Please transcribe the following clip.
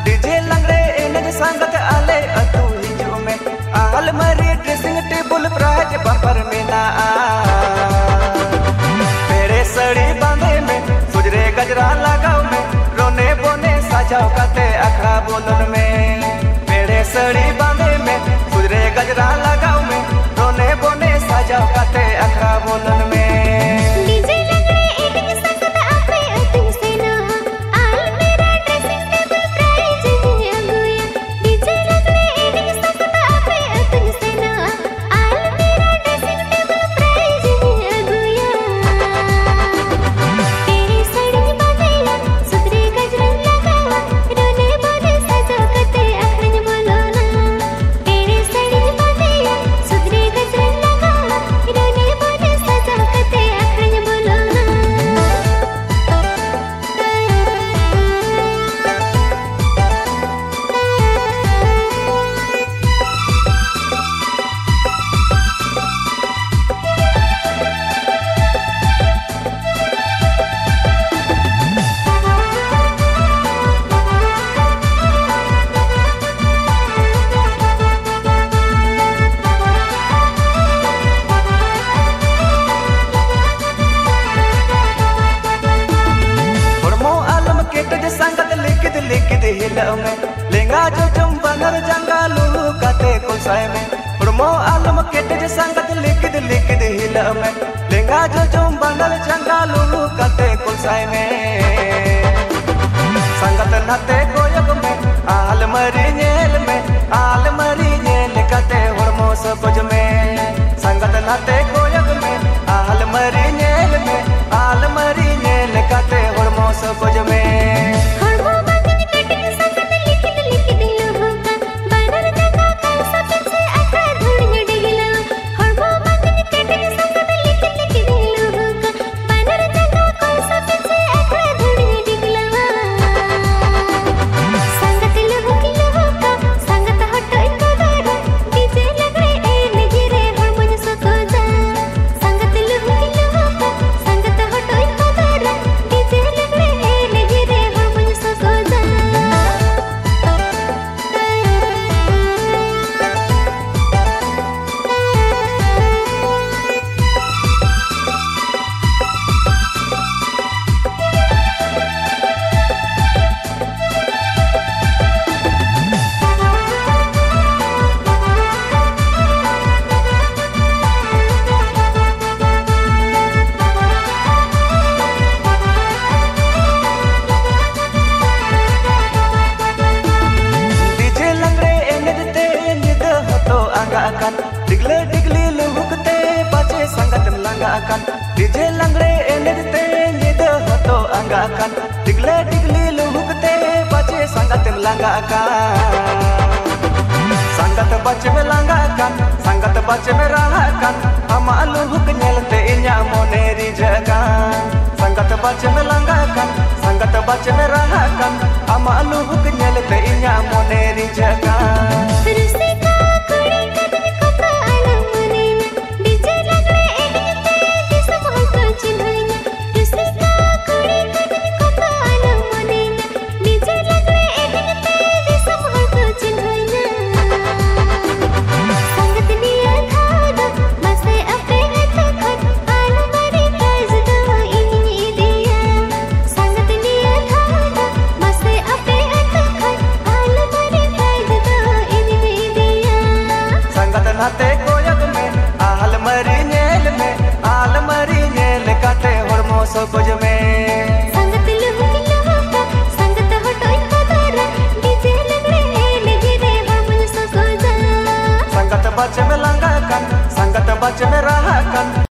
DJ लंगड़े एनज संगत आले अतु हिजू में अलमारी ड्रेसिंग टेबल प्राइज बम्पर मेना मेरे सड़ी बांधे में सुजरे गजरा लगाओ में रोने बोने सजाओ काते अखड़ा बोलन में मेरे सड़ी बांधे में सुजरे गजरा लगाओ में रोने बोने सजाओ काते अखड़ा बोलन में संगत लिखित लिखित हिलाओ में लेंगा जो तुम बनर जंगालू काते कुलसाए में उड़मो आलम केट जे संगत लिखित लिखित हिलाओ में लेंगा जो तुम बनर जंगालू काते कुलसाए में संगत नाते गोयग में आलमरी नेल काते उड़मो सबज में संगत नाते गोयग में आलमरी नेल काते उड़मो सबज में डिगले डिगली लुहुकते बाजे संगत लंगा अकन डीजे लंगड़े एनजते निद हतो अंगा अकन डिगले डिगली लुहुकते बाजे संगत लंगा अकन संगत बच में लंगा अकन संगत बच में रहा अकन अमा लुहुक नेलते इन्या मोने रिजगा संगत बच में लंगा अकन संगत बच में रहा अकन अमा लुहुक नेलते इन्या मोने रिजगा नाते गोयग में आलमरी नेल काते उड़मो सबज में संगत लुहुका संगत हटोई कदरा डीजे लंगड़े गिरे हमन सकोजा संगत बच में लंगा कन संगत बच में रहा कन